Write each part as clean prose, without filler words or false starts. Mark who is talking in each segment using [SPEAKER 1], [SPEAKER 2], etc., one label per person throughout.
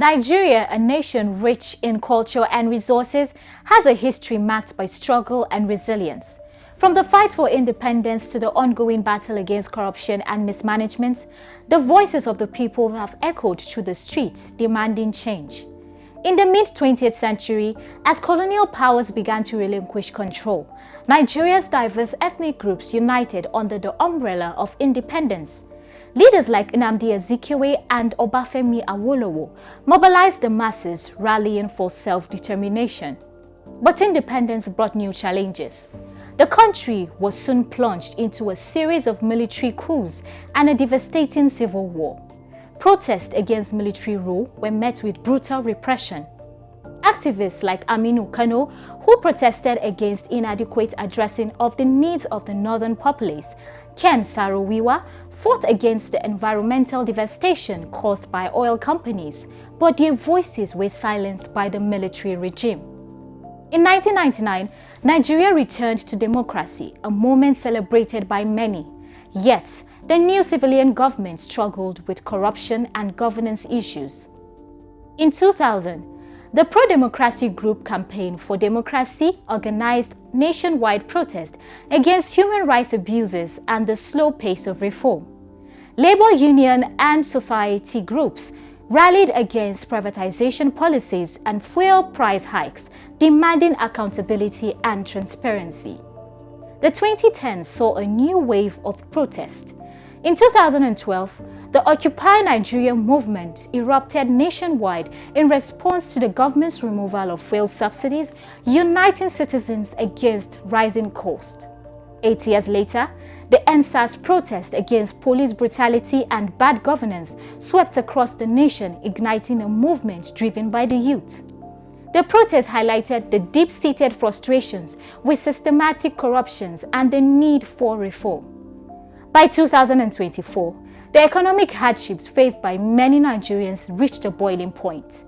[SPEAKER 1] Nigeria, a nation rich in culture and resources, has a history marked by struggle and resilience. From the fight for independence to the ongoing battle against corruption and mismanagement, the voices of the people have echoed through the streets, demanding change. In the mid-20th century, as colonial powers began to relinquish control, Nigeria's diverse ethnic groups united under the umbrella of independence. Leaders like Nnamdi Azikiwe and Obafemi Awolowo mobilized the masses, rallying for self-determination. But independence brought new challenges. The country was soon plunged into a series of military coups and a devastating civil war. Protests against military rule were met with brutal repression. Activists like Aminu Kano, who protested against inadequate addressing of the needs of the northern populace, Ken Saro-Wiwa, fought against the environmental devastation caused by oil companies, but their voices were silenced by the military regime. In 1999, Nigeria returned to democracy, a moment celebrated by many. Yet, the new civilian government struggled with corruption and governance issues. In 2000, the pro-democracy group Campaign for Democracy organized nationwide protest against human rights abuses and the slow pace of reform. Labor union and society groups rallied against privatization policies and fuel price hikes, demanding accountability and transparency. The 2010s saw a new wave of protest. In 2012, the Occupy Nigeria movement erupted nationwide in response to the government's removal of fuel subsidies, uniting citizens against rising costs. 8 years later, the NSAS protest against police brutality and bad governance swept across the nation, igniting a movement driven by the youth. The protest highlighted the deep-seated frustrations with systematic corruptions and the need for reform. By 2024, the economic hardships faced by many Nigerians reached a boiling point.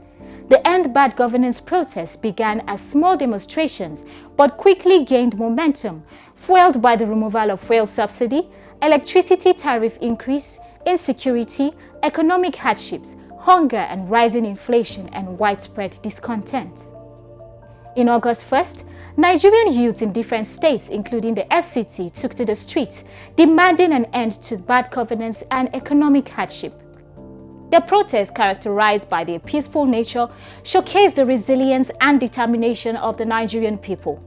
[SPEAKER 1] The End Bad Governance protest began as small demonstrations but quickly gained momentum, fueled by the removal of fuel subsidy, electricity tariff increase, insecurity, economic hardships, hunger and rising inflation and widespread discontent. In August 1st, Nigerian youth in different states, including the FCT, took to the streets, demanding an end to bad governance and economic hardship. The protest, characterized by their peaceful nature, showcased the resilience and determination of the Nigerian people.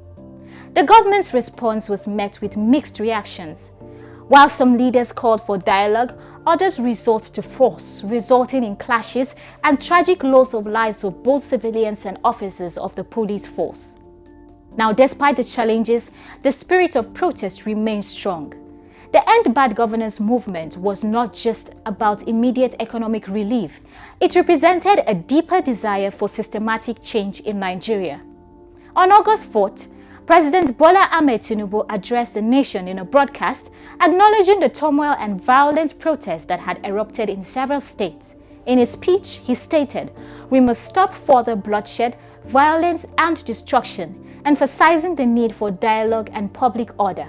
[SPEAKER 1] The government's response was met with mixed reactions. While some leaders called for dialogue, others resorted to force, resulting in clashes and tragic loss of lives of both civilians and officers of the police force. Now, despite the challenges, the spirit of protest remains strong. The End Bad Governance movement was not just about immediate economic relief. It represented a deeper desire for systematic change in Nigeria. On August 4th, President Bola Ahmed Tinubu addressed the nation in a broadcast, acknowledging the turmoil and violent protests that had erupted in several states. In his speech, he stated, "We must stop further bloodshed, violence, and destruction," emphasizing the need for dialogue and public order.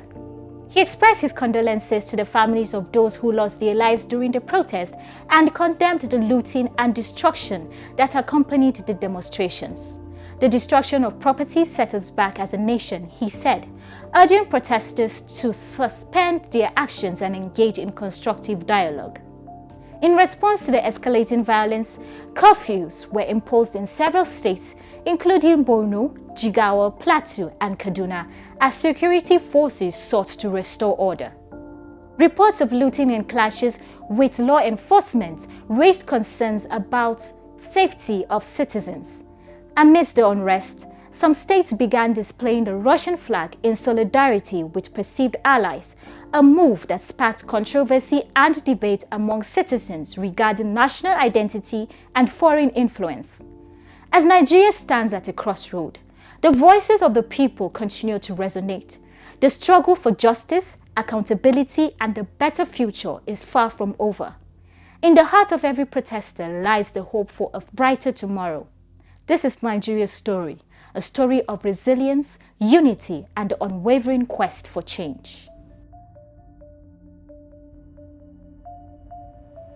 [SPEAKER 1] He expressed his condolences to the families of those who lost their lives during the protest and condemned the looting and destruction that accompanied the demonstrations. The destruction of property set us back as a nation, he said, urging protesters to suspend their actions and engage in constructive dialogue. In response to the escalating violence, curfews were imposed in several states, including Borno, Jigawa, Plateau, and Kaduna, as security forces sought to restore order. Reports of looting and clashes with law enforcement raised concerns about safety of citizens. Amidst the unrest, some states began displaying the Russian flag in solidarity with perceived allies, a move that sparked controversy and debate among citizens regarding national identity and foreign influence. As Nigeria stands at a crossroad, the voices of the people continue to resonate. The struggle for justice, accountability, and a better future is far from over. In the heart of every protester lies the hope for a brighter tomorrow. This is Nigeria's story, a story of resilience, unity, and the unwavering quest for change.